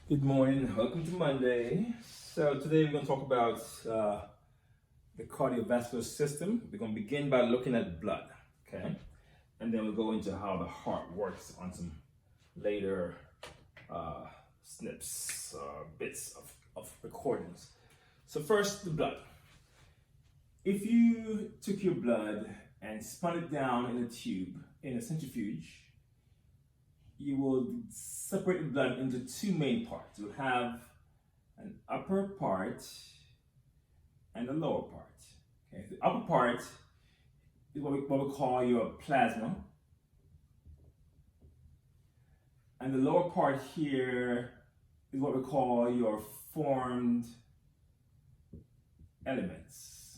Good morning, welcome to Monday. So today we're going to talk about the cardiovascular system. We're going to begin by looking at blood, okay? And then we'll go into how the heart works on some later snips, bits of recordings. So first, the blood. If you took your blood and spun it down in a tube, in a centrifuge, you will separate the blood into two main parts. You'll have an upper part and a lower part. Okay, the upper part is what we call your plasma, and the lower part here is what we call your formed elements.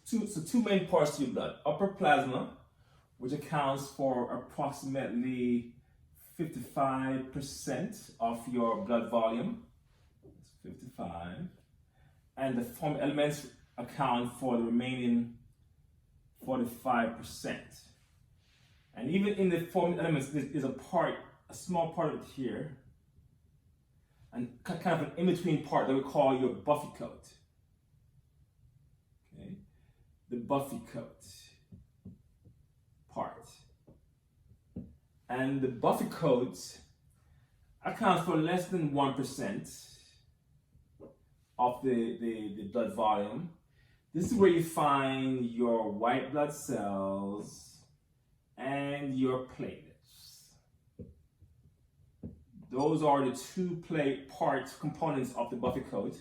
So two main parts to your blood: upper plasma, which accounts for approximately 55% of your blood volume. That's 55. And the formed elements account for the remaining 45%. And even in the formed elements, there's a small part of it here, and kind of an in-between part that we call your buffy coat. Okay, the buffy coat part. And the buffy coat accounts for less than 1% of the blood volume. This is where you find your white blood cells and your platelets. Those are the two components of the buffy coat,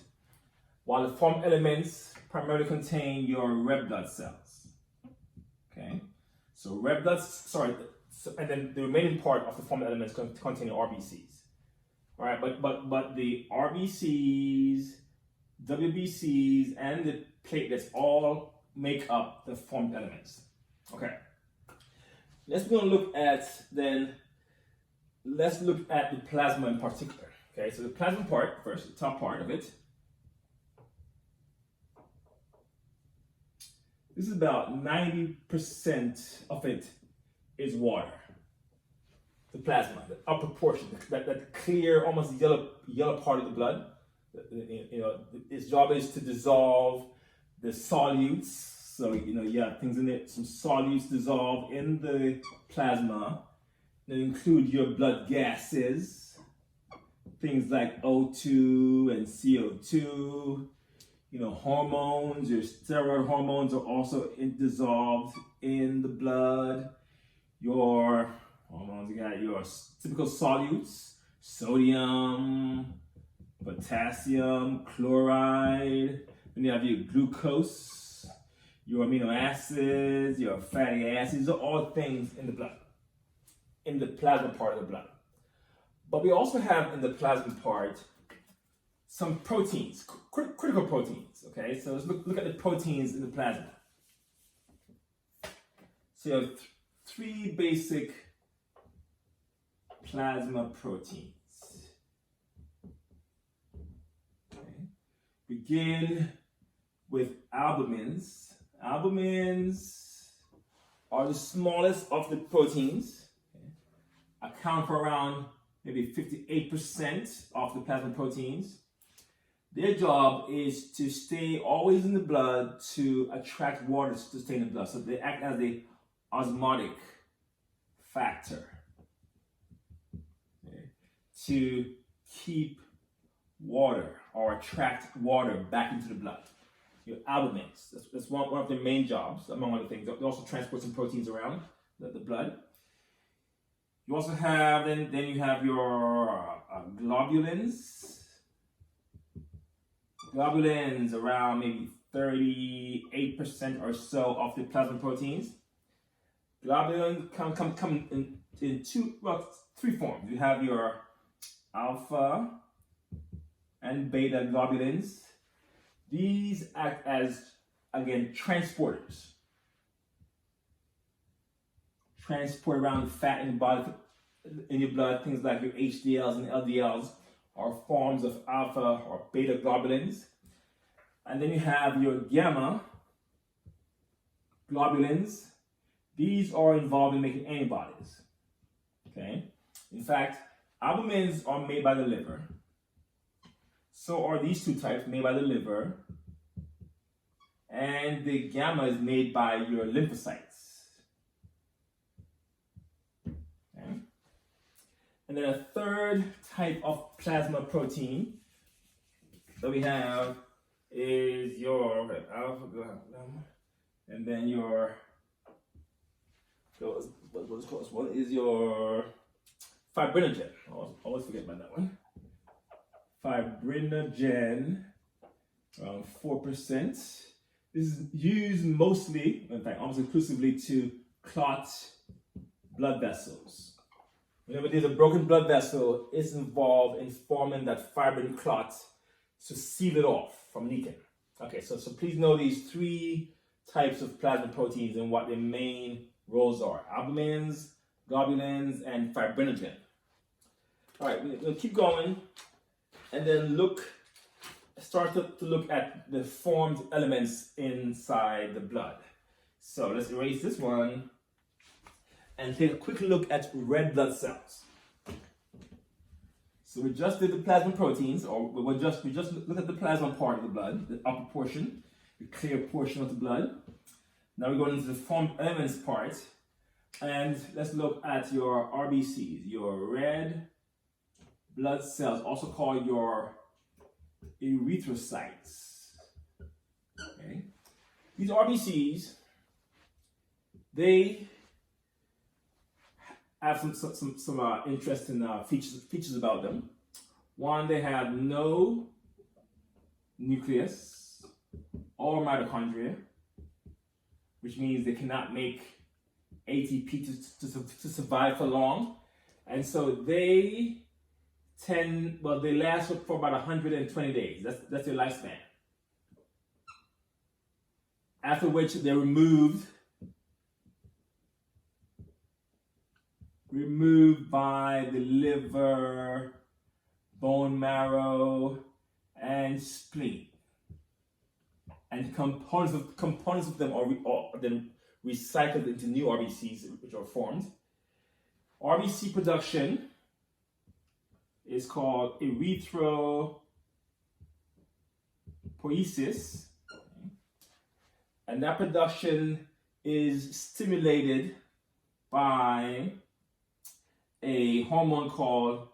while the formed elements primarily contain your red blood cells. Okay? So red blood, and then the remaining part of the formed elements contain RBCs. All right, but the RBCs, WBCs, and the platelets all make up the formed elements. Okay. Let's look at the plasma in particular. Okay, so the plasma part first, the top part of it. This is about 90% of it is water. The plasma, the upper portion, that clear, almost yellow part of the blood. Its job is to dissolve the solutes. So you have things in it, some solutes dissolve in the plasma. That include your blood gases, things like O2 and CO2. Hormones, your steroid hormones are also dissolved in the blood. Your hormones, you got your typical solutes: sodium, potassium, chloride. Then you have your glucose, your amino acids, your fatty acids. These are all things in the blood, in the plasma part of the blood. But we also have in the plasma part some proteins, critical proteins, okay? So let's look at the proteins in the plasma. So you have three basic plasma proteins. Okay. Begin with albumins. Albumins are the smallest of the proteins, okay? Account for around maybe 58% of the plasma proteins. Their job is to stay always in the blood to attract water to stay in the blood. So they act as the osmotic factor, okay, to keep water or attract water back into the blood. Your albumins, that's one of their main jobs, among other things. They also transport some proteins around the blood. You also have, then you have your globulins. Globulins, around maybe 38% or so of the plasma proteins. Globulins come in three forms. You have your alpha and beta globulins. These act as, again, transporters. Transport around fat in the body, in your blood. Things like your HDLs and LDLs are forms of alpha or beta globulins. And then you have your gamma globulins. These are involved in making antibodies. Okay? In fact, Albumins are made by the liver. So are these two types made by the liver. And the gamma is made by your lymphocytes. Okay. And then a third type of plasma protein that we have is your alpha, and then your, one is your fibrinogen. I always forget about that one. Fibrinogen, around 4%. This is used mostly, in fact, almost exclusively to clot blood vessels. Whenever there's a broken blood vessel, it's involved in forming that fibrin clot to seal it off from leaking. Okay, so please know these three types of plasma proteins and what their main roles are: albumins, globulins, and fibrinogen. All right, we'll keep going, and then start to look at the formed elements inside the blood. So let's erase this one and take a quick look at red blood cells. So we just did the plasma proteins, or we just looked at the plasma part of the blood, the upper portion, the clear portion of the blood. Now we're going into the formed elements part, and let's look at your RBCs, your red blood cells, also called your erythrocytes. Okay. These RBCs, they have some interesting features about them. One, they have no nucleus or mitochondria, which means they cannot make ATP to survive for long. And so they last for about 120 days. That's their lifespan. After which they're removed by the liver, bone marrow, and spleen. And components of them are then recycled into new RBCs, which are formed. RBC production is called erythropoiesis, and that production is stimulated by a hormone called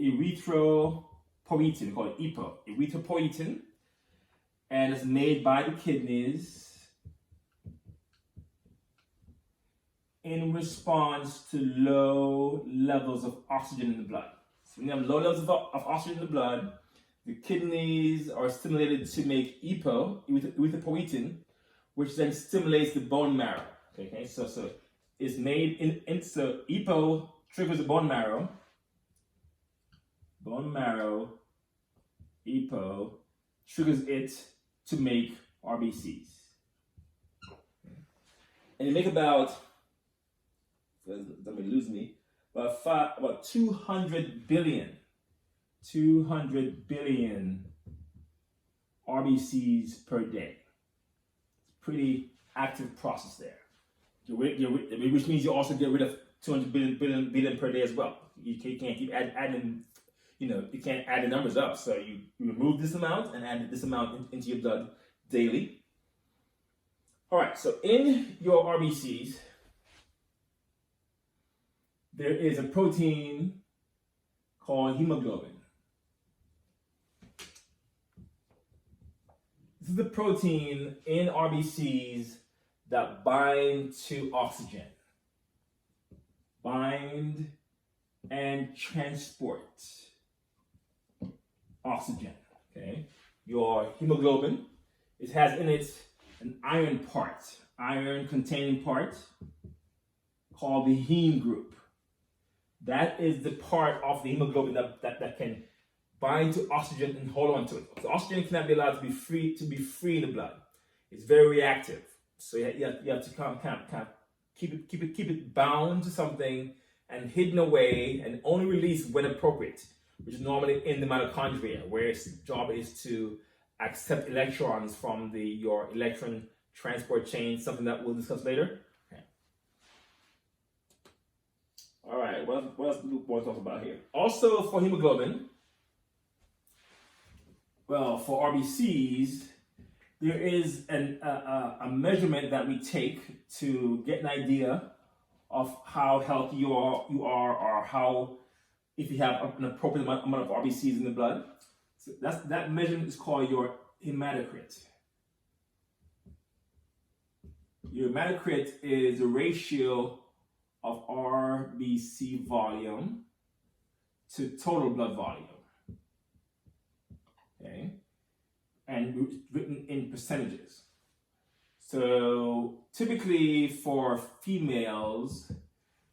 erythropoietin, called EPO, erythropoietin, and it's made by the kidneys in response to low levels of oxygen in the blood. So when you have low levels of oxygen in the blood, the kidneys are stimulated to make EPO, erythropoietin, which then stimulates the bone marrow. Okay, so it's made so EPO triggers the bone marrow. EPO triggers it to make RBCs. And you make about, don't lose me, about 200 billion RBCs per day. It's a pretty active process there. Which means you also get rid of 200 billion per day as well. You can't keep adding, you can't add the numbers up. So you remove this amount and add this amount into your blood daily. All right, so in your RBCs, there is a protein called hemoglobin. This is the protein in RBCs that bind to oxygen. Bind and transport oxygen. Okay. Your hemoglobin, it has in it an iron containing part called the heme group. That is the part of the hemoglobin that can bind to oxygen and hold on to it. So oxygen cannot be allowed to be free in the blood. It's very reactive. So you have to kind of keep it bound to something and hidden away and only released when appropriate, which is normally in the mitochondria, where its job is to accept electrons from your electron transport chain, something that we'll discuss later. Okay. All right, what else do we want to talk about here? Also for hemoglobin, well, for RBCs, there is a measurement that we take to get an idea of how healthy you are, or how, if you have an appropriate amount of RBCs in the blood. So that measurement is called your hematocrit. Your hematocrit is the ratio of RBC volume to total blood volume. Okay, and written in percentages. So typically for females,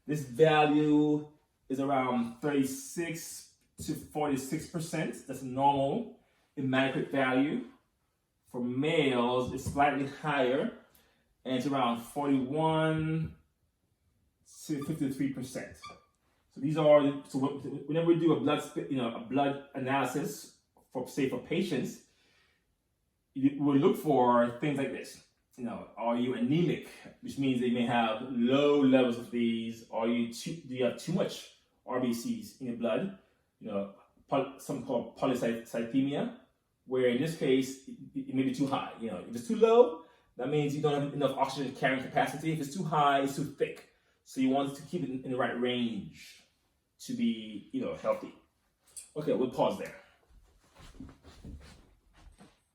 this value is around 36 to 46%. That's a normal hematocrit value. For males, it's slightly higher, and it's around 41 to 53%. So these are, so whenever we do a blood analysis for, say, for patients, we'll look for things like this. Are you anemic, which means they may have low levels of these? Do you have too much RBCs in your blood? Something called polycythemia, where in this case it may be too high. If it's too low, that means you don't have enough oxygen carrying capacity. If it's too high, it's too thick. So you want to keep it in the right range to be, healthy. Okay, we'll pause there.